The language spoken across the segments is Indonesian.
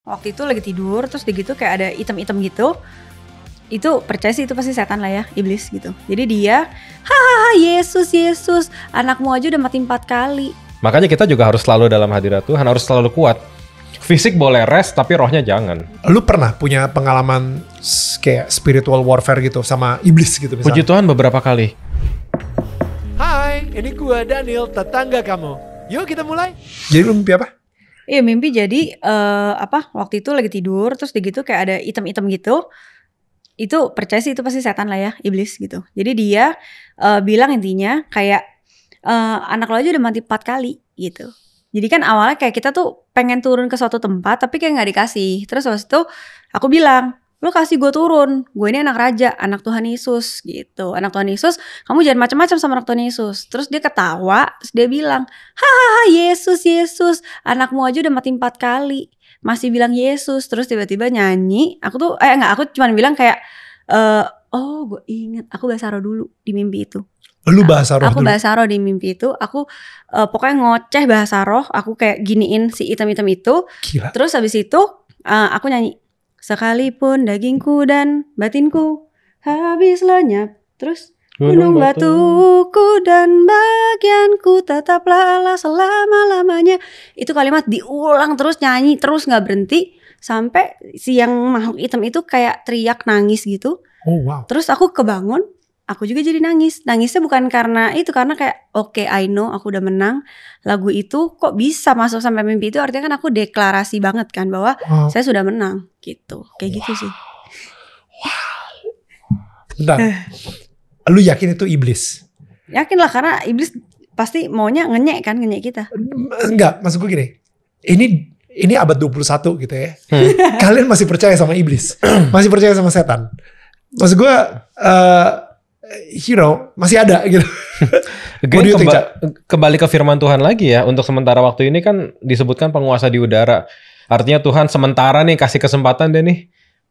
Waktu itu lagi tidur, terus gitu kayak ada item-item gitu. Itu percaya sih itu pasti setan lah ya, iblis gitu. Jadi dia, hahaha Yesus, anakmu aja udah mati 4 kali. Makanya kita juga harus selalu dalam hadirat Tuhan, harus selalu kuat. Fisik boleh rest, tapi rohnya jangan. Lu pernah punya pengalaman kayak spiritual warfare gitu sama iblis gitu misalnya? Puji Tuhan beberapa kali. Hai, ini gua Daniel, tetangga kamu. Yuk kita mulai. Jadi lu mimpi apa? Iya mimpi jadi waktu itu lagi tidur, terus gitu kayak ada item-item gitu. Itu percaya sih itu pasti setan lah ya, iblis gitu. Jadi dia bilang intinya kayak anak lo aja udah mati 4 kali gitu. Jadi kan awalnya kayak kita tuh pengen turun ke suatu tempat tapi kayak gak dikasih. Terus waktu itu aku bilang, lo kasih gue turun, gue ini anak raja, anak Tuhan Yesus gitu. Anak Tuhan Yesus, kamu jangan macam-macam sama anak Tuhan Yesus. Terus dia ketawa, terus dia bilang, hahaha Yesus, anakmu aja udah mati 4 kali. Masih bilang Yesus. Terus tiba-tiba nyanyi, aku cuma bilang kayak, oh gue inget, aku bahasa roh dulu di mimpi itu. Lu bahasa roh aku dulu? Aku bahasa roh di mimpi itu, aku pokoknya ngoceh bahasa roh, aku kayak giniin si item-item itu. Gila. Terus habis itu aku nyanyi, sekalipun dagingku dan batinku habis lenyap. Terus gunung batuku dan bagianku tetaplah Allah selama-lamanya. Itu kalimat diulang terus, nyanyi terus gak berhenti. Sampai si yang makhluk hitam itu kayak teriak nangis gitu. Oh wow. Terus aku kebangun, aku juga jadi nangis. Nangisnya bukan karena itu, karena kayak oke, I know aku udah menang. Lagu itu kok bisa masuk sampai mimpi itu, artinya kan aku deklarasi banget kan bahwa saya sudah menang gitu. Kayak gitu sih. Wow. Bentar. Lu yakin itu iblis? Yakin lah, karena iblis pasti maunya ngenyek kita. Enggak, maksud gue gini. Ini abad 21 gitu ya. Kalian masih percaya sama iblis? Masih percaya sama setan? Maksud gue masih ada gitu. Kembali ke firman Tuhan lagi ya. Untuk sementara waktu ini kan disebutkan penguasa di udara. Artinya Tuhan sementara nih kasih kesempatan deh nih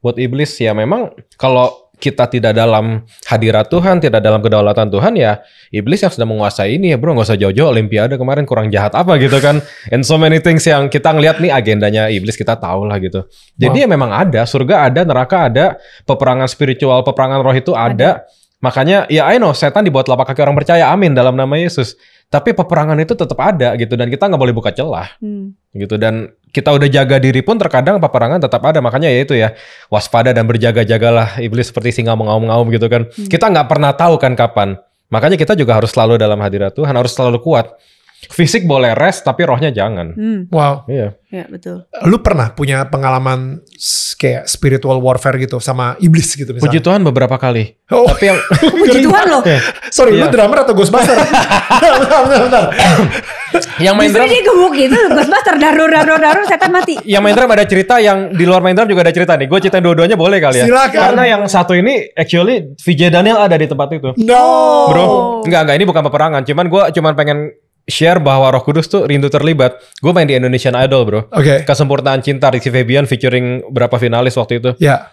buat iblis. Ya memang kalau kita tidak dalam hadirat Tuhan, tidak dalam kedaulatan Tuhan, ya iblis yang sudah menguasai ini ya bro. Gak usah jauh-jauh, Olimpiade kemarin kurang jahat apa gitu kan. And so many things yang kita ngeliat nih agendanya iblis, kita tahu lah gitu. Jadi ya memang ada, surga ada, neraka ada, peperangan spiritual, peperangan roh itu ada. Makanya ya I know setan dibuat telapak kaki orang percaya, amin dalam nama Yesus. Tapi peperangan itu tetap ada gitu, dan kita nggak boleh buka celah gitu. Dan kita udah jaga diri pun terkadang peperangan tetap ada. Makanya ya itu ya, waspada dan berjaga-jagalah, iblis seperti singa mengaum-ngaum gitu kan. Kita nggak pernah tahu kan kapan. Makanya kita juga harus selalu dalam hadirat Tuhan, harus selalu kuat. Fisik boleh rest, tapi rohnya jangan. Wow. Iya betul. Lu pernah punya pengalaman kayak spiritual warfare gitu sama iblis gitu misalnya? Puji Tuhan beberapa kali. Oh. Tapi yang Puji Tuhan loh. Sorry, lu drummer atau Ghostbuster? Bentar. Yang main justru drum dia gemuk gitu, Ghostbuster daru setan mati. Yang main drum ada cerita, yang di luar main drum juga ada cerita nih. Gue ceritain dua-duanya boleh kali ya? Silakan. Karena yang satu ini actually VJ Daniel ada di tempat itu. No. Bro, enggak ini bukan peperangan. Gue pengen share bahwa Roh Kudus tuh rindu terlibat. Gue main di Indonesian Idol bro. Oke. Kesempurnaan Cinta, Rizky Febian featuring berapa finalis waktu itu. Ya.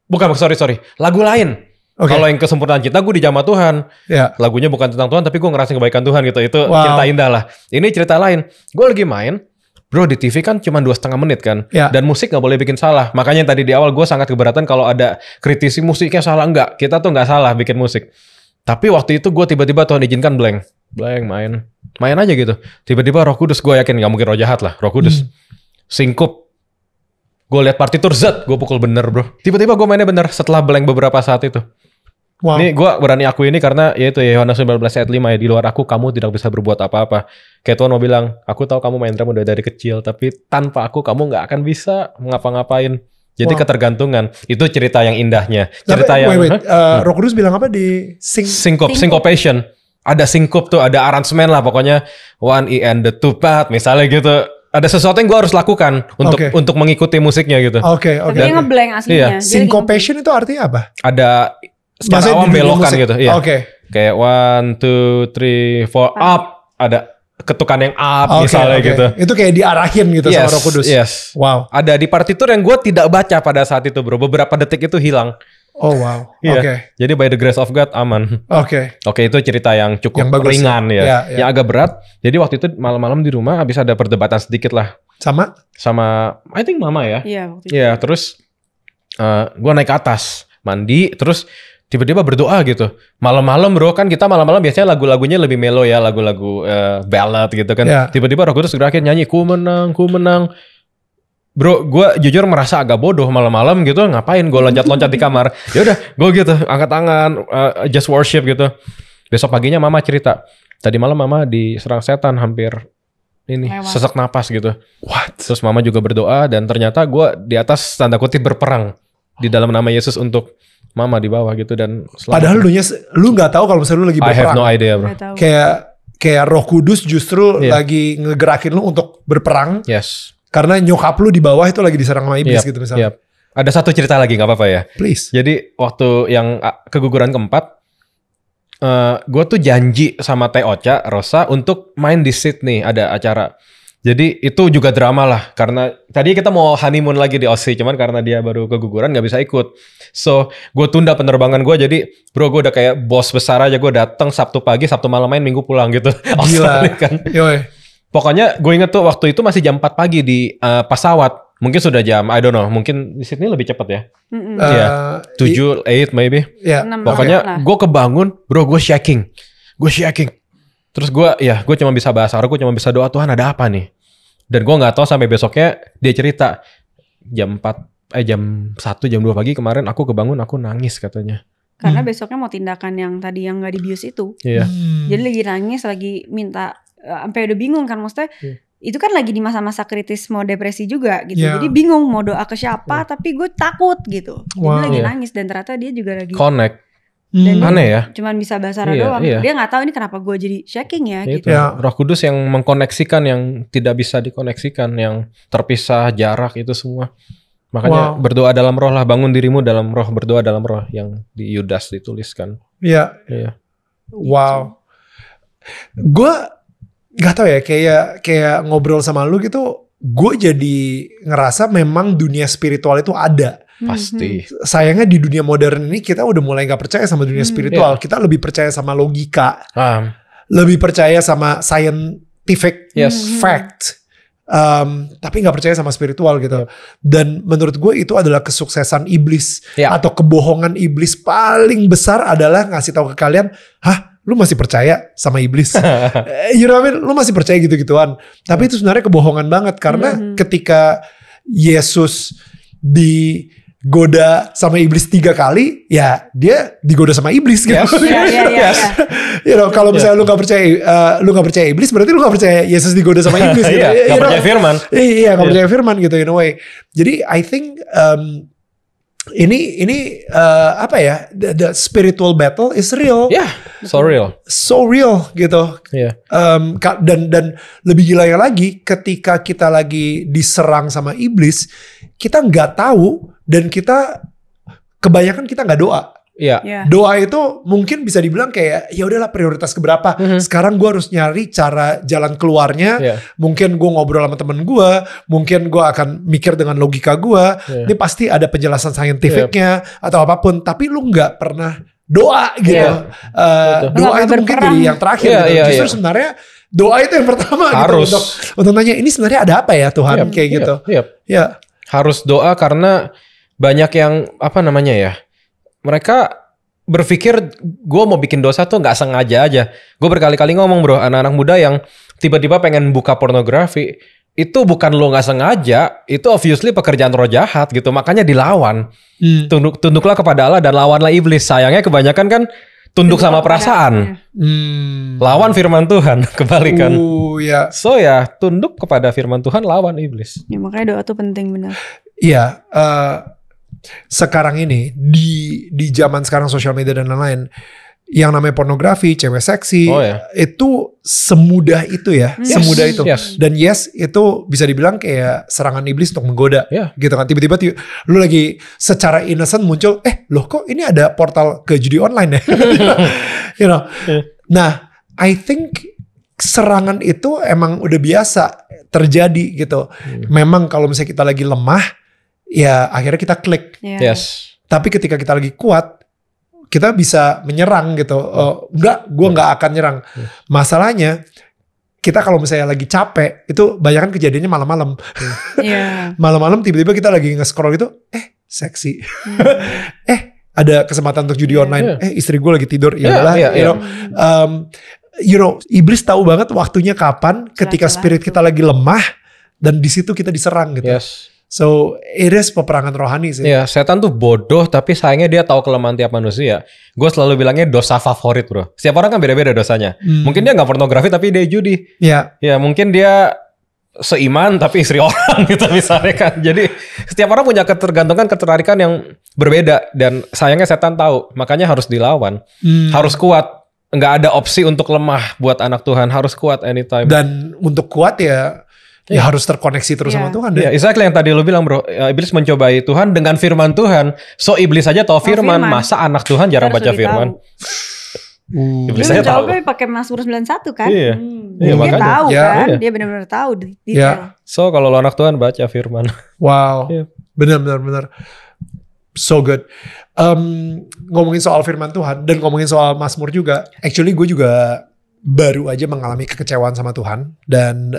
Bukan, sorry. Lagu lain. Kalau yang Kesempurnaan Cinta gue di Jamaah Tuhan. Ya. Lagunya bukan tentang Tuhan, tapi gue ngerasain kebaikan Tuhan gitu. Itu cerita indah lah. Ini cerita lain. Gue lagi main. Bro, di TV kan cuma 2,5 menit kan. Ya. Dan musik gak boleh bikin salah. Makanya yang tadi di awal gue sangat keberatan kalau ada kritisi musiknya salah. Enggak, kita tuh gak salah bikin musik. Tapi waktu itu gue tiba-tiba Tuhan izinkan blank main aja gitu. Tiba-tiba Roh Kudus, gue yakin gak mungkin roh jahat lah, Roh Kudus singkup. Gue lihat partitur gue pukul bener bro. Tiba-tiba gue mainnya bener setelah blank beberapa saat itu. Wow. Ini gue berani aku ini karena ya itu ya, Yohanes 19 ayat 5 ya, di luar aku kamu tidak bisa berbuat apa-apa. Kayak Tuhan mau bilang, aku tahu kamu main drum udah dari kecil, tapi tanpa aku kamu gak akan bisa ngapa-ngapain. Jadi ketergantungan. Itu cerita yang indahnya. Cerita Roh Kudus bilang apa di syncopation. Ada syncop tuh, ada aransemen lah pokoknya. 1 E and the 2 part misalnya gitu. Ada sesuatu yang gue harus lakukan untuk mengikuti musiknya gitu. Oke. Tapi dia ngeblank aslinya. Iya. Syncopation itu artinya apa? Ada secara awam belokan gitu. Iya. Kayak 1, 2, 3, 4 up. Ada ketukan yang up misalnya gitu. Itu kayak diarahin gitu sama Roh Kudus. Yes. Wow. Ada di partitur yang gue tidak baca pada saat itu bro. Beberapa detik itu hilang. Oh wow. Iya. Jadi by the grace of God aman. Oke, itu cerita yang cukup ringan ya. Yang agak berat. Jadi waktu itu malam-malam di rumah habis ada perdebatan sedikit lah Sama I think mama ya. Iya waktu itu. Iya, terus gue naik ke atas, mandi, terus tiba-tiba berdoa gitu. Malam-malam bro, kan kita malam-malam biasanya lagu-lagunya lebih mellow ya, lagu-lagu ballad gitu kan. Yeah. Tiba-tiba Roh Kudus gerakin nyanyi, ku menang. Bro, gue jujur merasa agak bodoh malam-malam gitu, ngapain gue loncat-loncat di kamar. Ya udah, gue gitu, angkat tangan, just worship gitu. Besok paginya mama cerita, tadi malam mama diserang setan hampir ini Lewat. sesak napas gitu. What? Terus mama juga berdoa dan ternyata gue di atas tanda kutip berperang di dalam nama Yesus untuk mama di bawah gitu dan Padahal lu nggak tahu kalau misalnya lu lagi I have berperang. no idea bro. Nggak tahu. Kayak Roh Kudus justru Iya. lagi ngegerakin lu untuk berperang Yes. karena nyokap lu di bawah itu lagi diserang sama iblis gitu misalnya. Yep. Ada satu cerita lagi nggak apa-apa ya. Please. Jadi waktu yang keguguran keempat, gue tuh janji sama Teh Ocha, Rosa untuk main di Sydney, ada acara. Jadi itu juga drama lah, karena tadi kita mau honeymoon lagi di Aussie, cuman karena dia baru keguguran nggak bisa ikut. So gue tunda penerbangan gue, jadi bro gue udah kayak bos besar aja, gue datang Sabtu pagi, Sabtu malam main, Minggu pulang gitu. Gila. Australia kan. Yoi. Pokoknya gue inget tuh waktu itu masih jam 4 pagi di pesawat. Mungkin sudah jam, I don't know, mungkin di Sydney lebih cepat ya. Mm-mm. Iya. 7, 8 maybe. Ya. 6 Pokoknya lah. gue kebangun, bro gue shaking. Terus gue cuma bisa bahasa Arab, gue cuma bisa doa, Tuhan ada apa nih? Dan gue gak tahu sampai besoknya dia cerita. Jam 1, jam 2 pagi kemarin aku kebangun, aku nangis katanya. Karena besoknya mau tindakan yang tadi yang gak dibius itu. Iya. Jadi lagi nangis, lagi minta, sampai udah bingung kan, maksudnya itu kan lagi di masa-masa kritis mau depresi juga gitu. Iya. Jadi bingung mau doa ke siapa, tapi gue takut gitu. Jadi Wow. lagi Iya. nangis dan ternyata dia juga lagi Connect. Dan Aneh ya. cuman bisa bahasa Arab Iya, doang. iya. Dia gak tahu ini kenapa gue jadi shaking ya gitu. Itu. Ya. Roh Kudus yang mengkoneksikan yang tidak bisa dikoneksikan, yang terpisah, jarak itu semua. Makanya Wow. berdoa dalam roh lah, bangun dirimu dalam roh, berdoa dalam roh yang di Yudas dituliskan. Iya. Iya. Wow. Gue gak tahu ya, kayak ngobrol sama lu gitu, gue jadi ngerasa memang dunia spiritual itu ada. Pasti. Sayangnya di dunia modern ini kita udah mulai gak percaya sama dunia spiritual. Kita lebih percaya sama logika, lebih percaya sama scientific Yes. fact. Tapi gak percaya sama spiritual gitu. Dan menurut gue itu adalah kesuksesan iblis. Ya. Atau kebohongan iblis paling besar adalah ngasih tahu ke kalian, hah? Lu masih percaya sama iblis? You know what I mean? Lu masih percaya gitu-gituan. Tapi itu sebenarnya kebohongan banget. Karena ketika Yesus digoda sama iblis 3 kali, ya dia digoda sama iblis gitu. Yes. Iya. You know, kalau misalnya lu gak percaya iblis, berarti lu gak percaya Yesus digoda sama iblis gitu. Iya, You gak know? percaya firman. Iya, gak percaya firman gitu in a way. Jadi I think ini apa ya? The spiritual battle is real. Ya, so real. So real gitu. Iya. Dan lebih gilanya lagi, ketika kita lagi diserang sama iblis, kita nggak tahu dan kita kebanyakan kita nggak doa. Iya. Iya. Doa itu mungkin bisa dibilang kayak ya udahlah prioritas keberapa. Sekarang gue harus nyari cara jalan keluarnya. Iya. Mungkin gue ngobrol sama temen gue, mungkin gue akan mikir dengan logika gue. Ini pasti ada penjelasan saintifiknya atau apapun. Tapi lu nggak pernah doa gitu. Iya. Doa Nggak itu mungkin berperang. jadi yang terakhir. Iya, gitu. iya, Justru iya. sebenarnya doa itu yang pertama Harus. gitu untuk nanya ini sebenarnya ada apa ya Tuhan kayak gitu. Iya. Ya. Harus doa karena banyak yang apa namanya ya, mereka berpikir gue mau bikin dosa tuh nggak sengaja aja. Gue berkali-kali ngomong bro, anak-anak muda yang tiba-tiba pengen buka pornografi, itu bukan lo nggak sengaja, itu obviously pekerjaan roh jahat gitu. Makanya dilawan. Tunduklah kepada Allah dan lawanlah iblis. Sayangnya kebanyakan kan tunduk sama perasaan. Lawan firman Tuhan, kebalikan. Ya. So ya, tunduk kepada firman Tuhan, lawan iblis. Ya, makanya doa tuh penting benar. Iya, sekarang ini di zaman sekarang sosial media dan lain-lain, yang namanya pornografi, cewek seksi, itu semudah itu ya, semudah itu. Yes. Dan yes, itu bisa dibilang kayak serangan iblis untuk menggoda, gitu kan. Tiba-tiba lu lagi secara innocent muncul, loh kok ini ada portal ke judi online ya, you know. Nah, I think serangan itu emang udah biasa terjadi gitu. Memang kalau misalnya kita lagi lemah, ya akhirnya kita klik. Yes. Tapi ketika kita lagi kuat, kita bisa menyerang gitu. Enggak, gue nggak akan nyerang. Masalahnya kita kalau misalnya lagi capek, itu banyak kan kejadiannya malam-malam. Iya. Malam-malam tiba-tiba kita lagi nge-scroll gitu, seksi. Ada kesempatan untuk judi online. Istri gue lagi tidur. You know, iblis tahu banget waktunya kapan ketika spirit kita lagi lemah dan di situ kita diserang gitu. Yes. So it is peperangan rohani sih. Iya, setan tuh bodoh tapi sayangnya dia tahu kelemahan tiap manusia. Gue selalu bilangnya dosa favorit, bro. Setiap orang kan beda-beda dosanya. Mungkin dia nggak pornografi tapi dia judi. Iya. Ya mungkin dia seiman tapi istri orang gitu misalnya kan. Jadi setiap orang punya ketertarikan yang berbeda dan sayangnya setan tahu. Makanya harus dilawan. Harus kuat. Nggak ada opsi untuk lemah buat anak Tuhan. Harus kuat anytime. Dan untuk kuat ya harus terkoneksi terus sama Tuhan deh. Ya, exactly yang tadi lu bilang, bro. Iblis mencobai Tuhan dengan firman Tuhan. So iblis aja tahu firman. Masa anak Tuhan jarang baca firman? Iblis aja tahu. Dia pakai Mazmur 91 kan? Iya. Dia tahu kan? Dia benar-benar tahu detail. So kalau lo anak Tuhan baca firman. Wow. Benar. So good. Ngomongin soal firman Tuhan dan ngomongin soal Mazmur juga. Actually gue juga baru aja mengalami kekecewaan sama Tuhan dan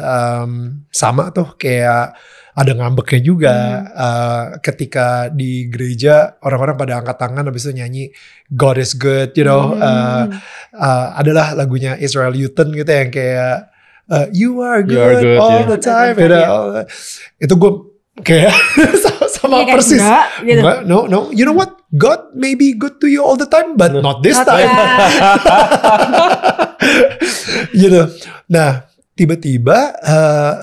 sama tuh kayak ada ngambeknya juga ketika di gereja orang-orang pada angkat tangan habis itu nyanyi God is good, you know. Adalah lagunya Israel Houghton gitu yang kayak you are good all the time. Itu gue kayak sama persis. Gitu. No, you know what? God may be good to you all the time, but not this time. Gitu. Nah, tiba-tiba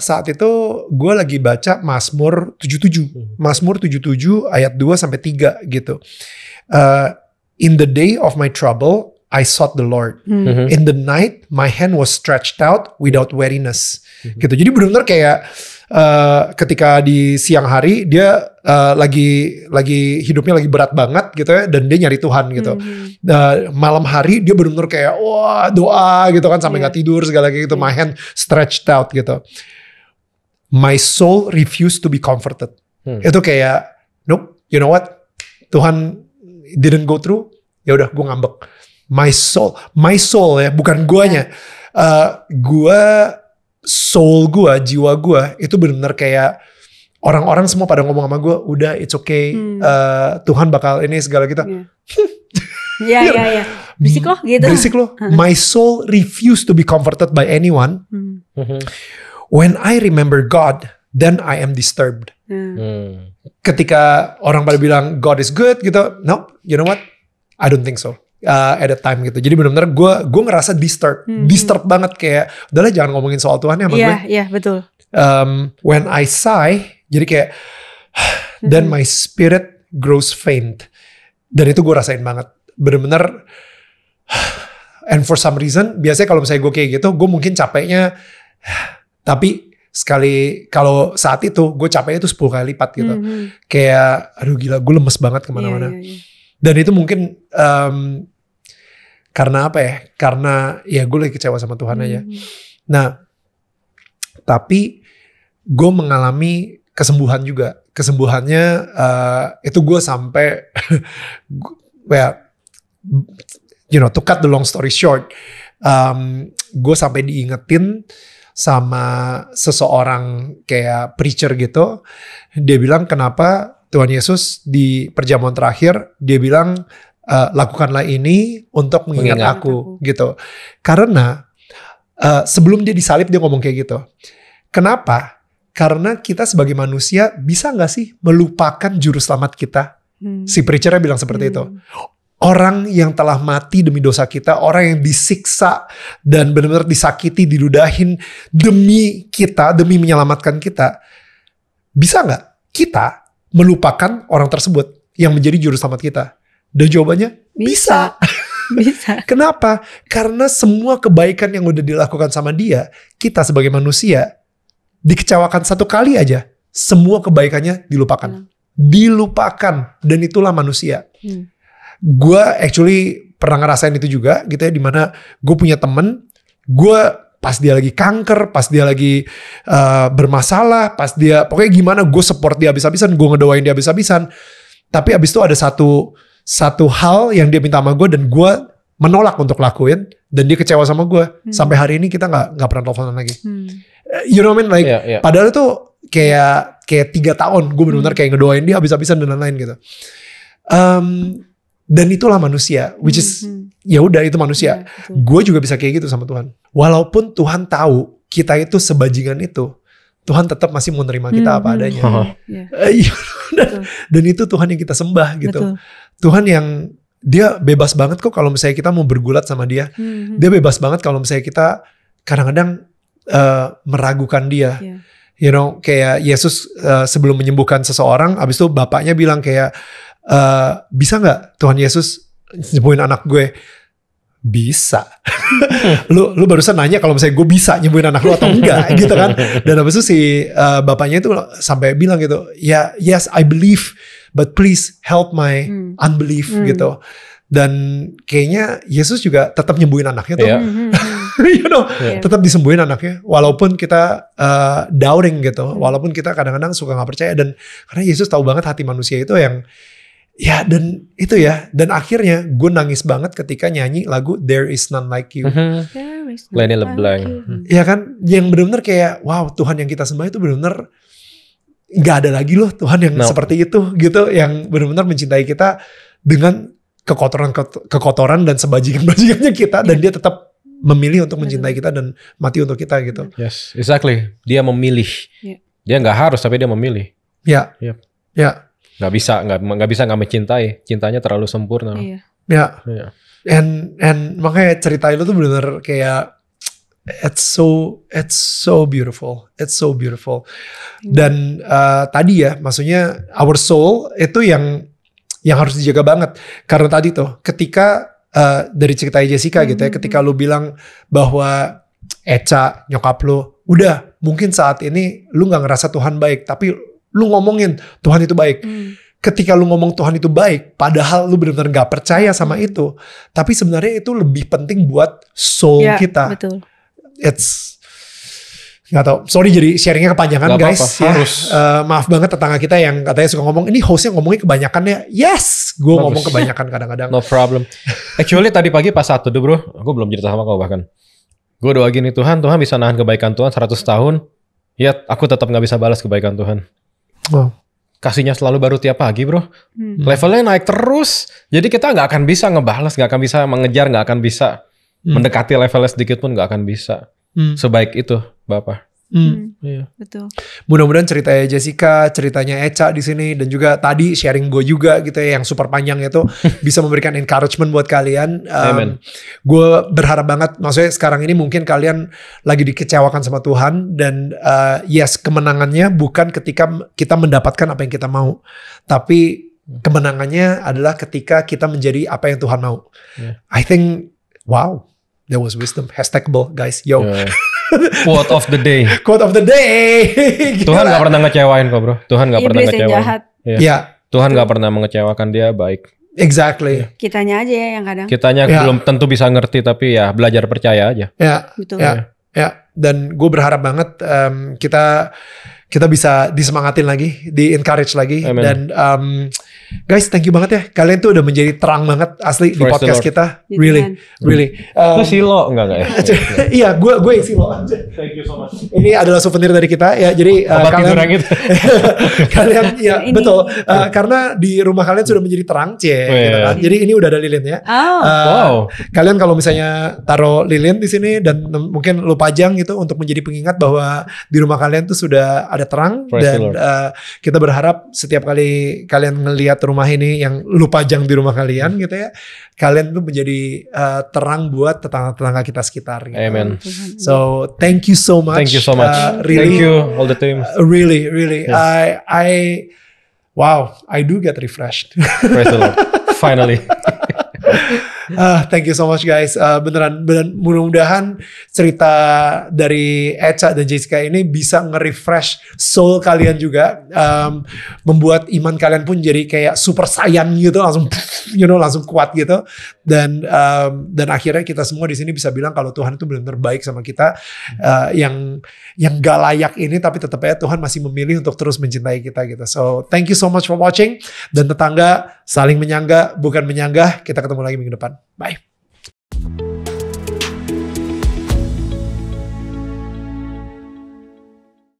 saat itu gue lagi baca Mazmur 77. Mazmur 77 ayat 2 sampai 3 gitu. In the day of my trouble, I sought the Lord. In the night, my hand was stretched out without weariness. Gitu. Jadi benar-benar kayak ketika di siang hari dia lagi hidupnya lagi berat banget gitu ya dan dia nyari Tuhan gitu. Malam hari dia benar-benar kayak wah doa gitu kan sampai nggak tidur segala gitu. My hand stretched out gitu. My soul refused to be comforted. Itu kayak nope, you know what? Tuhan didn't go through. Ya udah gue ngambek. My soul ya, bukan guanya. Soul gue, jiwa gue itu benar-benar kayak orang-orang semua pada ngomong sama gue, udah it's okay, Tuhan bakal ini segala gitu. Iya. Berisik loh gitu. Berisik loh. My soul refused to be comforted by anyone. When I remember God, then I am disturbed. Ketika orang pada bilang God is good gitu, no, you know what? I don't think so. At that time gitu. Jadi benar-benar gue ngerasa disturbed banget kayak udahlah jangan ngomongin soal Tuhan ya sama gue. Iya, betul. When I sigh, jadi kayak then my spirit grows faint. Dan itu gue rasain banget. Benar-benar and for some reason biasanya kalau misalnya gue kayak gitu, gue mungkin capeknya tapi sekali kalau saat itu gue capeknya itu 10 kali lipat gitu. Kayak aduh gila gue lemes banget kemana-mana. Dan itu mungkin karena apa ya? Karena ya gue lagi kecewa sama Tuhan aja. Nah, tapi gue mengalami kesembuhan juga. Kesembuhannya itu gue sampai, to cut the long story short, gue sampai diingetin sama seseorang kayak preacher gitu. Dia bilang kenapa Tuhan Yesus di perjamuan terakhir dia bilang lakukanlah ini untuk mengingat aku gitu. Karena sebelum dia disalib dia ngomong kayak gitu. Kenapa? Karena kita sebagai manusia bisa nggak sih melupakan juru selamat kita? Si preachernya bilang seperti itu. Orang yang telah mati demi dosa kita, orang yang disiksa dan benar-benar disakiti, diludahin demi kita, demi menyelamatkan kita. Bisa nggak kita melupakan orang tersebut yang menjadi juru selamat kita? Dan jawabannya bisa. Bisa. Kenapa? Karena semua kebaikan yang udah dilakukan sama dia, kita sebagai manusia dikecewakan satu kali aja, semua kebaikannya dilupakan. Dilupakan. Dan itulah manusia. Gue actually pernah ngerasain itu juga gitu ya, dimana gue punya temen, gue pas dia lagi kanker, pas dia lagi bermasalah, pas dia pokoknya gimana gue support dia habis-habisan, gue ngedoain dia habis-habisan. Tapi abis itu ada satu hal yang dia minta sama gue dan gue menolak untuk lakuin, dan dia kecewa sama gue. Sampai hari ini kita nggak pernah teleponan lagi. You know what I mean? Like, padahal itu kayak 3 tahun gue benar-benar kayak ngedoain dia habis-habisan dan lain-lain gitu. Dan itulah manusia, which is ya udah itu manusia. Gue juga bisa kayak gitu sama Tuhan. Walaupun Tuhan tahu kita itu sebajingan itu, Tuhan tetap masih mau nerima kita apa adanya. Dan itu Tuhan yang kita sembah gitu. Tuhan yang dia bebas banget kok kalau misalnya kita mau bergulat sama dia. Dia bebas banget kalau misalnya kita kadang-kadang meragukan dia. You know, kayak Yesus sebelum menyembuhkan seseorang, abis itu bapaknya bilang kayak, bisa gak Tuhan Yesus nyembuhin anak gue? Bisa. lu barusan nanya kalau misalnya gue bisa nyembuhin anak lu atau enggak gitu kan. Dan abis itu si bapaknya itu sampai bilang gitu, ya yes I believe but please help my unbelief gitu. Dan kayaknya Yesus juga tetap nyembuhin anaknya tuh. You know, tetap disembuhin anaknya walaupun kita doubting gitu, walaupun kita kadang-kadang suka gak percaya. Dan karena Yesus tahu banget hati manusia itu yang ya, dan itu ya, dan akhirnya gue nangis banget ketika nyanyi lagu There Is None Like You. Lenny LeBlanc. Ya kan, yang benar-benar kayak wow, Tuhan yang kita sembah itu benar-benar nggak ada lagi loh Tuhan yang seperti itu gitu, yang benar-benar mencintai kita dengan kekotoran dan sebajingan-bajingannya kita, dan dia tetap memilih untuk mencintai kita dan mati untuk kita gitu. Yes, exactly. Dia memilih. Dia nggak harus, tapi dia memilih. Ya. Nggak bisa nggak mencintai, cintanya terlalu sempurna. Ya. And makanya cerita itu tuh benar kayak it's so beautiful, Dan tadi ya, maksudnya our soul itu yang harus dijaga banget, karena tadi tuh ketika dari cerita Jessica gitu ya, ketika lu bilang bahwa Eca nyokap lu udah mungkin saat ini lu nggak ngerasa Tuhan baik, tapi lu ngomongin Tuhan itu baik. Ketika lu ngomong Tuhan itu baik, padahal lu benar-benar gak percaya sama itu, tapi sebenarnya itu lebih penting buat soul kita. Betul. It's gak tau, sorry jadi sharingnya kepanjangan gak guys. Maaf banget tetangga kita yang katanya suka ngomong, ini hostnya ngomongnya kebanyakan ya. Yes, gue ngomong kebanyakan kadang-kadang. No problem. Actually tadi pagi pas saat teduh bro, aku belum cerita sama kau bahkan. Gue doa gini, Tuhan bisa nahan kebaikan Tuhan 100 tahun. Ya aku tetap gak bisa balas kebaikan Tuhan. Kasihnya selalu baru tiap pagi bro. Levelnya naik terus. Jadi kita gak akan bisa ngebalas, gak akan bisa mengejar, gak akan bisa mendekati levelnya sedikit pun gak akan bisa. Sebaik itu Bapak. Iya. Betul. Mudah-mudahan ceritanya Jessica, ceritanya Eca di sini, dan juga tadi sharing gue juga gitu ya, yang super panjang itu bisa memberikan encouragement buat kalian. Gue berharap banget, maksudnya sekarang ini mungkin kalian lagi dikecewakan sama Tuhan, dan yes, kemenangannya bukan ketika kita mendapatkan apa yang kita mau, tapi kemenangannya adalah ketika kita menjadi apa yang Tuhan mau. I think wow, that was wisdom. #able guys, yo. Quote of the day. Quote of the day. Tuhan gak pernah ngecewain kok bro. Tuhan gak pernah ngecewain. Tuhan gak pernah mengecewakan, dia baik. Exactly. Kitanya aja ya yang kadang. Kitanya belum tentu bisa ngerti, tapi ya belajar percaya aja. Betul. Dan gue berharap banget kita bisa disemangatin lagi, di encourage lagi. Amen. Dan guys, thank you banget ya. Kalian tuh udah menjadi terang banget asli di podcast kita. Really. Itu silo enggak ya? Iya, gue yang silo aja. Thank you so much. Ini adalah souvenir dari kita ya. Jadi kalian ya betul. Karena di rumah kalian sudah menjadi terang, gitu kan. Jadi ini udah ada lilin ya. Wow. Kalian kalau misalnya taruh lilin di sini dan mungkin lu pajang gitu untuk menjadi pengingat bahwa di rumah kalian tuh sudah ada terang. Dan kita berharap setiap kali kalian ngelihat rumah ini yang lu pajang di rumah kalian gitu ya, kalian tuh menjadi terang buat tetangga-tetangga kita sekitar gitu. Amen. So thank you so much. Thank you so much. Really, thank you all the team. Really. Yeah. I do get refreshed. Praise the Lord. Finally. Thank you so much guys. Beneran mudah-mudahan cerita dari Eca dan Jessica ini bisa nge-refresh soul kalian juga, membuat iman kalian pun jadi kayak super saiyan gitu, langsung kuat gitu, dan akhirnya kita semua di sini bisa bilang kalau Tuhan itu benar-benar baik sama kita, yang gak layak ini, tapi tetap aja Tuhan masih memilih untuk terus mencintai kita gitu. So thank you so much for watching, dan tetangga saling menyangga bukan menyanggah. Kita ketemu lagi minggu depan. Bye.